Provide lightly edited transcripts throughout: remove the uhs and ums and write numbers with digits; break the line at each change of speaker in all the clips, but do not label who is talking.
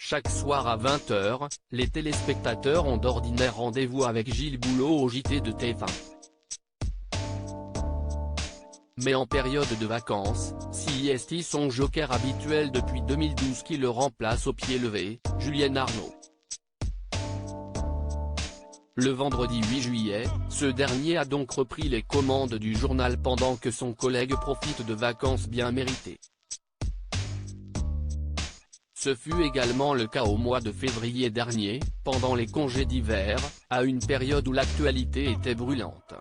Chaque soir à 20h, les téléspectateurs ont d'ordinaire rendez-vous avec Gilles Boulot au JT de TF1. Mais en période de vacances, CIST son joker habituel depuis 2012 qui le remplace au pied levé, Julien Arnaud. Le vendredi 8 juillet, ce dernier a donc repris les commandes du journal pendant que son collègue profite de vacances bien méritées. Ce fut également le cas au mois de février dernier, pendant les congés d'hiver, à une période où l'actualité était brûlante.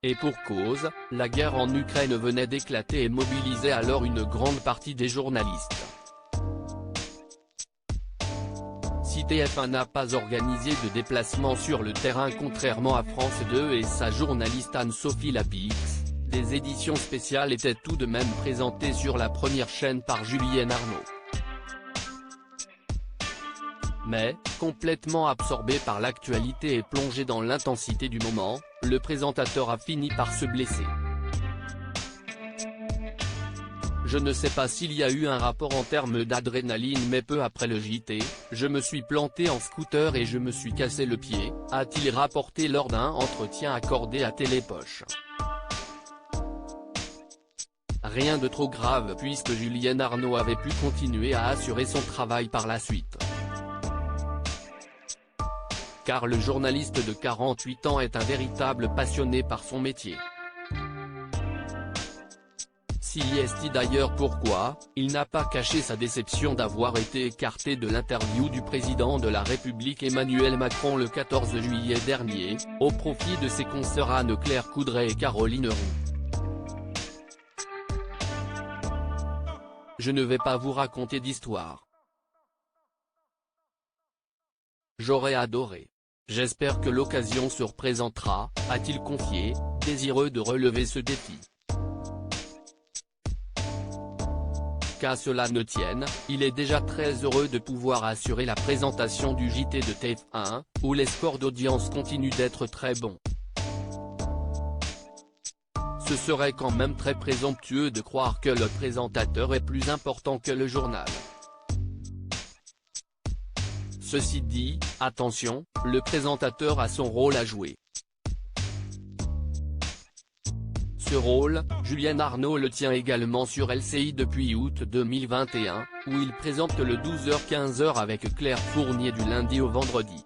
Et pour cause, la guerre en Ukraine venait d'éclater et mobilisait alors une grande partie des journalistes. Si TF1 n'a pas organisé de déplacement sur le terrain contrairement à France 2 et sa journaliste Anne-Sophie Lapix, des éditions spéciales étaient tout de même présentées sur la première chaîne par Julien Arnaud. Mais, complètement absorbé par l'actualité et plongé dans l'intensité du moment, le présentateur a fini par se blesser. Je ne sais pas s'il y a eu un rapport en termes d'adrénaline mais peu après le JT, je me suis planté en scooter et je me suis cassé le pied, a-t-il rapporté lors d'un entretien accordé à Télépoche. Rien de trop grave puisque Julien Arnaud avait pu continuer à assurer son travail par la suite. Car le journaliste de 48 ans est un véritable passionné par son métier. CIST d'ailleurs pourquoi, il n'a pas caché sa déception d'avoir été écarté de l'interview du président de la République Emmanuel Macron le 14 juillet dernier, au profit de ses consoeurs Anne-Claire Coudray et Caroline Roux. Je ne vais pas vous raconter d'histoire. J'aurais adoré. J'espère que l'occasion se représentera, a-t-il confié, désireux de relever ce défi. Qu'à cela ne tienne, il est déjà très heureux de pouvoir assurer la présentation du JT de TF1, où les scores d'audience continuent d'être très bons. Ce serait quand même très présomptueux de croire que le présentateur est plus important que le journal. Ceci dit, attention, le présentateur a son rôle à jouer. Ce rôle, Julien Arnaud le tient également sur LCI depuis août 2021, où il présente le 12h-15h avec Claire Fournier du lundi au vendredi.